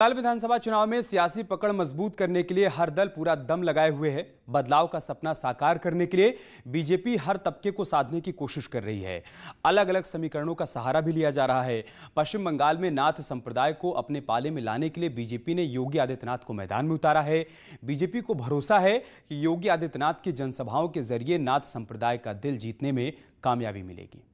बंगाल विधानसभा चुनाव में सियासी पकड़ मजबूत करने के लिए हर दल पूरा दम लगाए हुए है। बदलाव का सपना साकार करने के लिए बीजेपी हर तबके को साधने की कोशिश कर रही है। अलग अलग समीकरणों का सहारा भी लिया जा रहा है। पश्चिम बंगाल में नाथ संप्रदाय को अपने पाले में लाने के लिए बीजेपी ने योगी आदित्यनाथ को मैदान में उतारा है। बीजेपी को भरोसा है कि योगी आदित्यनाथ की जनसभाओं के जरिए नाथ संप्रदाय का दिल जीतने में कामयाबी मिलेगी।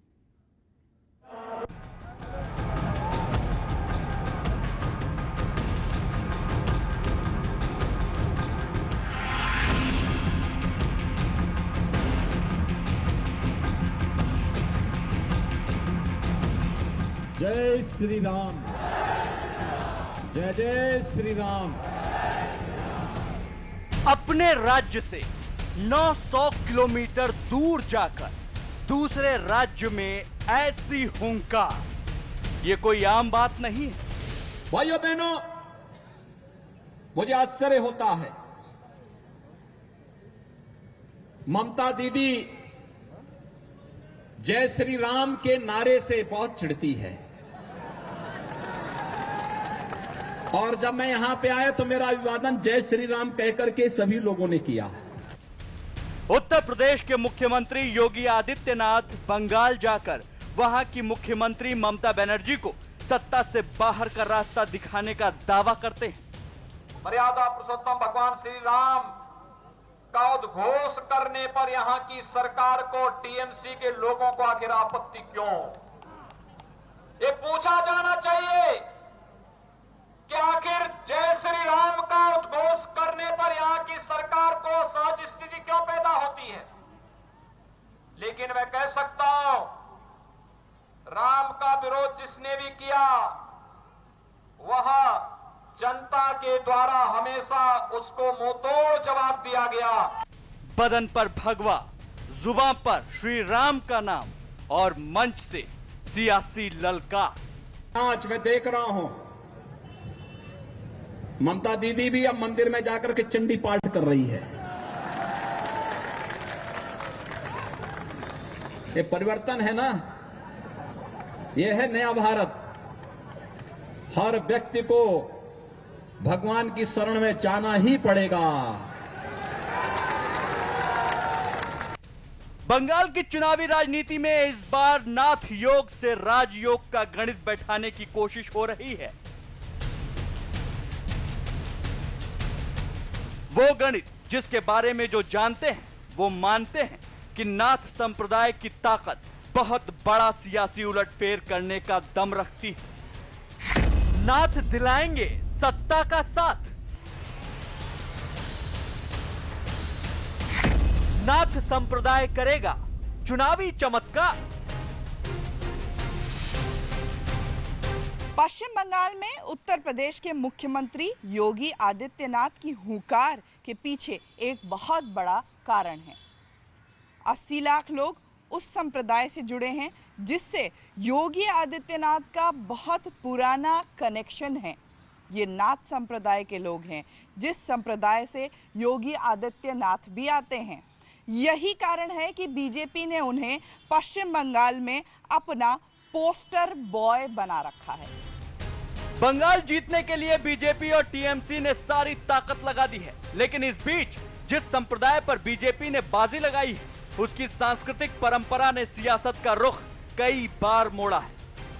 जय श्री राम, जय जय श्री राम। अपने राज्य से 900 किलोमीटर दूर जाकर दूसरे राज्य में ऐसी हुंकार, ये कोई आम बात नहीं है। भाइयों बहनों, मुझे आश्चर्य होता है, ममता दीदी जय श्री राम के नारे से बहुत चिढ़ती है, और जब मैं यहां पे आया तो मेरा अभिवादन जय श्री राम कहकर के सभी लोगों ने किया। उत्तर प्रदेश के मुख्यमंत्री योगी आदित्यनाथ बंगाल जाकर वहां की मुख्यमंत्री ममता बनर्जी को सत्ता से बाहर का रास्ता दिखाने का दावा करते हैं। मर्यादा पुरुषोत्तम भगवान श्री राम का उद्घोष करने पर यहां की सरकार को, टीएमसी के लोगों को आखिर आपत्ति क्यों? ये पूछा जाना चाहिए कि आखिर जय श्री राम का उद्घोष करने पर यहां की सरकार को सहज स्थिति क्यों पैदा होती है। लेकिन मैं कह सकता हूं, राम का विरोध जिसने भी किया वह जनता के द्वारा हमेशा उसको मुंहतोड़ जवाब दिया गया। बदन पर भगवा, जुबान पर श्री राम का नाम और मंच से सियासी ललकार। आज मैं देख रहा हूं ममता दीदी भी अब मंदिर में जाकर के चंडी पाठ कर रही है। ये परिवर्तन है ना, ये है नया भारत। हर व्यक्ति को भगवान की शरण में जाना ही पड़ेगा। बंगाल की चुनावी राजनीति में इस बार नाथ योग से राजयोग का गणित बैठाने की कोशिश हो रही है। वो गणित जिसके बारे में जो जानते हैं वो मानते हैं कि नाथ संप्रदाय की ताकत बहुत बड़ा सियासी उलटफेर करने का दम रखती है। नाथ दिलाएंगे सत्ता का साथ। नाथ संप्रदाय करेगा चुनावी चमत्कार। पश्चिम बंगाल में उत्तर प्रदेश के मुख्यमंत्री योगी आदित्यनाथ की हुंकार के पीछे एक बहुत बड़ा कारण है। 80 लाख लोग उस संप्रदाय से जुड़े हैं जिससे योगी आदित्यनाथ का बहुत पुराना कनेक्शन है। ये नाथ संप्रदाय के लोग हैं जिस संप्रदाय से योगी आदित्यनाथ भी आते हैं। यही कारण है कि बीजेपी ने उन्हें पश्चिम बंगाल में अपना पोस्टर बॉय बना रखा है। बंगाल जीतने के लिए बीजेपी और टीएमसी ने सारी ताकत लगा दी है, लेकिन इस बीच जिस संप्रदाय पर बीजेपी ने बाजी लगाई है उसकी सांस्कृतिक परंपरा ने सियासत का रुख कई बार मोड़ा है।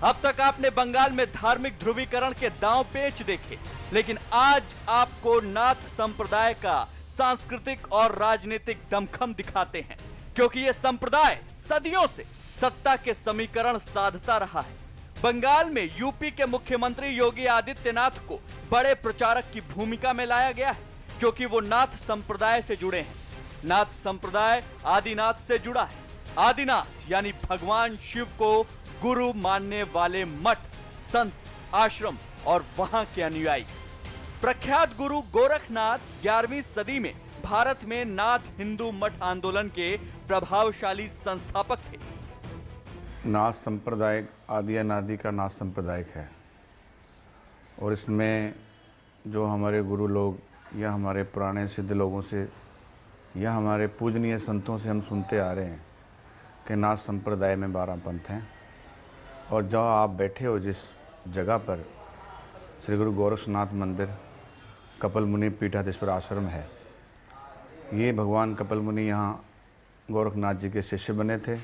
अब तक आपने बंगाल में धार्मिक ध्रुवीकरण के दांव पेच देखे, लेकिन आज आपको नाथ संप्रदाय का सांस्कृतिक और राजनीतिक दमखम दिखाते हैं, क्योंकि यह संप्रदाय सदियों से सत्ता के समीकरण साधता रहा है। बंगाल में यूपी के मुख्यमंत्री योगी आदित्यनाथ को बड़े प्रचारक की भूमिका में लाया गया है, क्योंकि वो नाथ संप्रदाय से जुड़े हैं। नाथ संप्रदाय आदिनाथ से जुड़ा है। आदिनाथ यानी भगवान शिव को गुरु मानने वाले मठ, संत, आश्रम और वहां के अनुयायी। प्रख्यात गुरु गोरखनाथ 11वीं सदी में भारत में नाथ हिंदू मठ आंदोलन के प्रभावशाली संस्थापक थे। नाथ संप्रदाय आदि अनादि का नाथ संप्रदाय है, और इसमें जो हमारे गुरु लोग या हमारे पुराने सिद्ध लोगों से या हमारे पूजनीय संतों से हम सुनते आ रहे हैं कि नाथ संप्रदाय में 12 पंथ हैं। और जहाँ आप बैठे हो जिस जगह पर, श्री गुरु गोरक्षनाथ मंदिर कपिल मुनि पीठाधीश्वर आश्रम है। ये भगवान कपिल मुनि यहाँ गोरखनाथ जी के शिष्य बने थे।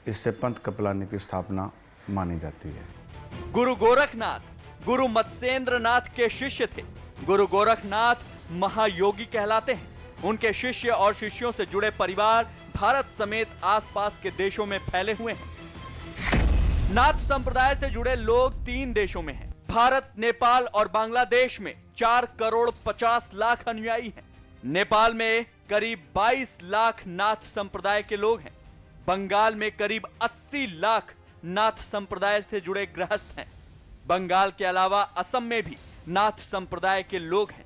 इससे पंथ कपिलानी की स्थापना मानी जाती है। गुरु गोरखनाथ गुरु मत्स्येंद्र नाथ के शिष्य थे। गुरु गोरखनाथ महायोगी कहलाते हैं। उनके शिष्य और शिष्यों से जुड़े परिवार भारत समेत आसपास के देशों में फैले हुए हैं। नाथ संप्रदाय से जुड़े लोग 3 देशों में हैं। भारत, नेपाल और बांग्लादेश में 4 करोड़ 50 लाख अनुयायी हैं। नेपाल में करीब 22 लाख नाथ संप्रदाय के लोग हैं। बंगाल में करीब 80 लाख नाथ संप्रदाय से जुड़े गृहस्थ हैं। बंगाल के अलावा असम में भी नाथ संप्रदाय के लोग हैं।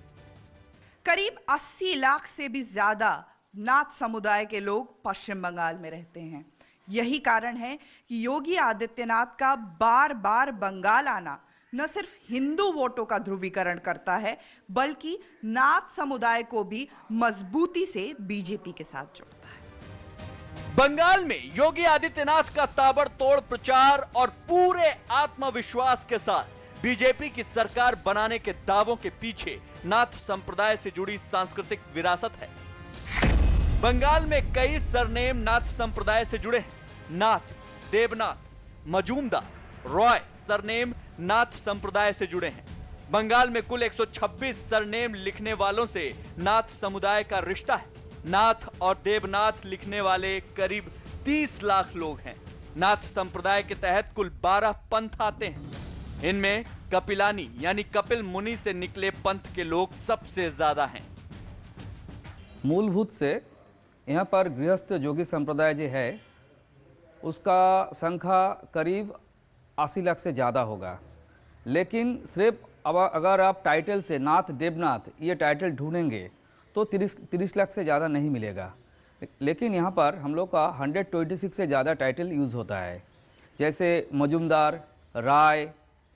करीब 80 लाख से भी ज्यादा नाथ समुदाय के लोग पश्चिम बंगाल में रहते हैं। यही कारण है कि योगी आदित्यनाथ का बार बार बंगाल आना न सिर्फ हिंदू वोटों का ध्रुवीकरण करता है, बल्कि नाथ समुदाय को भी मजबूती से बीजेपी के साथ जोड़ता है। बंगाल में योगी आदित्यनाथ का ताबड़तोड़ प्रचार और पूरे आत्मविश्वास के साथ बीजेपी की सरकार बनाने के दावों के पीछे नाथ संप्रदाय से जुड़ी सांस्कृतिक विरासत है। बंगाल में कई सरनेम नाथ संप्रदाय से जुड़े हैं। नाथ, देवनाथ, मजूमदार, रॉय सरनेम नाथ संप्रदाय से जुड़े हैं। बंगाल में कुल 126 सरनेम लिखने वालों से नाथ समुदाय का रिश्ता है। नाथ और देवनाथ लिखने वाले करीब 30 लाख लोग हैं। नाथ संप्रदाय के तहत कुल 12 पंथ आते हैं। इनमें कपिलानी यानी कपिल मुनि से निकले पंथ के लोग सबसे ज्यादा हैं। मूलभूत से यहाँ पर गृहस्थ जोगी संप्रदाय जो है उसका संख्या करीब 80 लाख से ज़्यादा होगा। लेकिन सिर्फ अब अगर आप टाइटल से नाथ, देवनाथ ये टाइटल ढूंढेंगे तो 30 लाख से ज़्यादा नहीं मिलेगा। लेकिन यहाँ पर हम लोग का 126 से ज़्यादा टाइटल यूज़ होता है, जैसे मजूमदार, राय,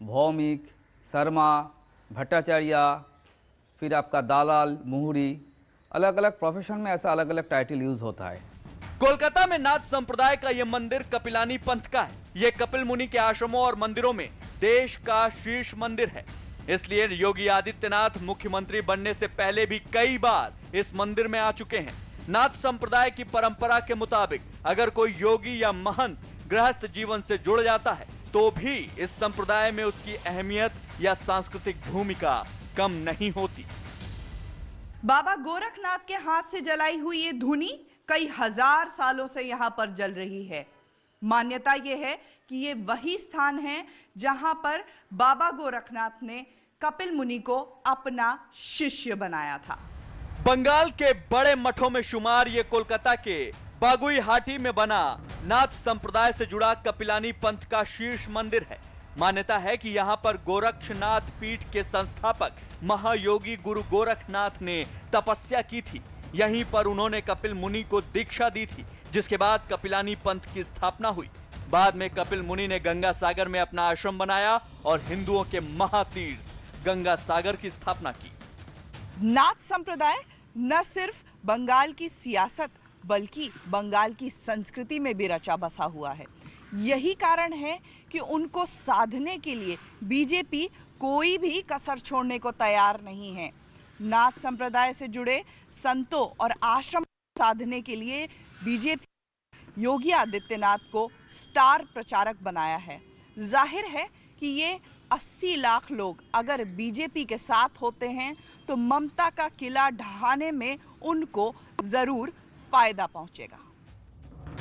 भौमिक, शर्मा, भट्टाचार्य, फिर आपका दालाल, मुहुरी, अलग अलग प्रोफेशन में ऐसा अलग अलग टाइटल यूज होता है। कोलकाता में नाथ संप्रदाय का यह मंदिर कपिलानी पंथ का है। यह कपिल मुनि के आश्रमों और मंदिरों में देश का शीर्ष मंदिर है। इसलिए योगी आदित्यनाथ मुख्यमंत्री बनने से पहले भी कई बार इस मंदिर में आ चुके हैं। नाथ संप्रदाय की परंपरा के मुताबिक अगर कोई योगी या महंत गृहस्थ जीवन से जुड़ जाता है तो भी इस संप्रदाय में उसकी अहमियत या सांस्कृतिक भूमिका कम नहीं होती। बाबा गोरखनाथ के हाथ से जलाई हुई ये धुनी कई हजार सालों से यहाँ पर जल रही है। मान्यता ये है कि ये वही स्थान है जहां पर बाबा गोरखनाथ ने कपिल मुनि को अपना शिष्य बनाया था। बंगाल के बड़े मठों में शुमार ये कोलकाता के बागुईहाटी में बना नाथ संप्रदाय से जुड़ा कपिलानी पंथ का शीर्ष मंदिर है। मान्यता है कि यहाँ पर गोरक्षनाथ पीठ के संस्थापक महायोगी गुरु गोरखनाथ ने तपस्या की थी। यहीं पर उन्होंने कपिल मुनि को दीक्षा दी थी, जिसके बाद कपिलानी पंथ की स्थापना हुई। बाद में कपिल मुनि ने गंगा सागर में अपना आश्रम बनाया और हिंदुओं के महातीर्थ गंगा सागर की स्थापना की। नाथ संप्रदाय न सिर्फ बंगाल की सियासत बल्कि बंगाल की संस्कृति में भी रचा बसा हुआ है। यही कारण है कि उनको साधने के लिए बीजेपी कोई भी कसर छोड़ने को तैयार नहीं है। नाथ संप्रदाय से जुड़े संतों और आश्रम साधने के लिए बीजेपी योगी आदित्यनाथ को स्टार प्रचारक बनाया है। जाहिर है कि ये 80 लाख लोग अगर बीजेपी के साथ होते हैं तो ममता का किला ढहाने में उनको जरूर फायदा पहुंचेगा।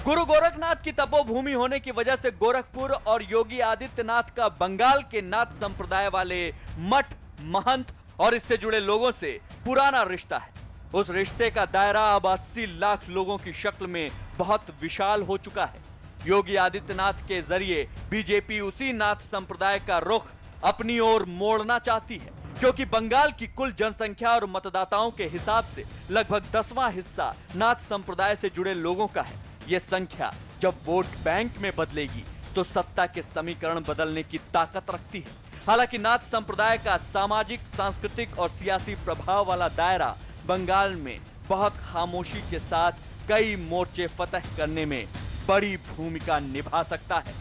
गुरु गोरखनाथ की तपोभूमि होने की वजह से गोरखपुर और योगी आदित्यनाथ का बंगाल के नाथ संप्रदाय वाले मठ, महंत और इससे जुड़े लोगों से पुराना रिश्ता है। उस रिश्ते का दायरा अब 80 लाख लोगों की शक्ल में बहुत विशाल हो चुका है। योगी आदित्यनाथ के जरिए बीजेपी उसी नाथ संप्रदाय का रुख अपनी ओर मोड़ना चाहती है, क्योंकि बंगाल की कुल जनसंख्या और मतदाताओं के हिसाब से लगभग 10वां हिस्सा नाथ संप्रदाय से जुड़े लोगों का है। ये संख्या जब वोट बैंक में बदलेगी तो सत्ता के समीकरण बदलने की ताकत रखती है। हालांकि नाथ संप्रदाय का सामाजिक, सांस्कृतिक और सियासी प्रभाव वाला दायरा बंगाल में बहुत खामोशी के साथ कई मोर्चे फतह करने में बड़ी भूमिका निभा सकता है।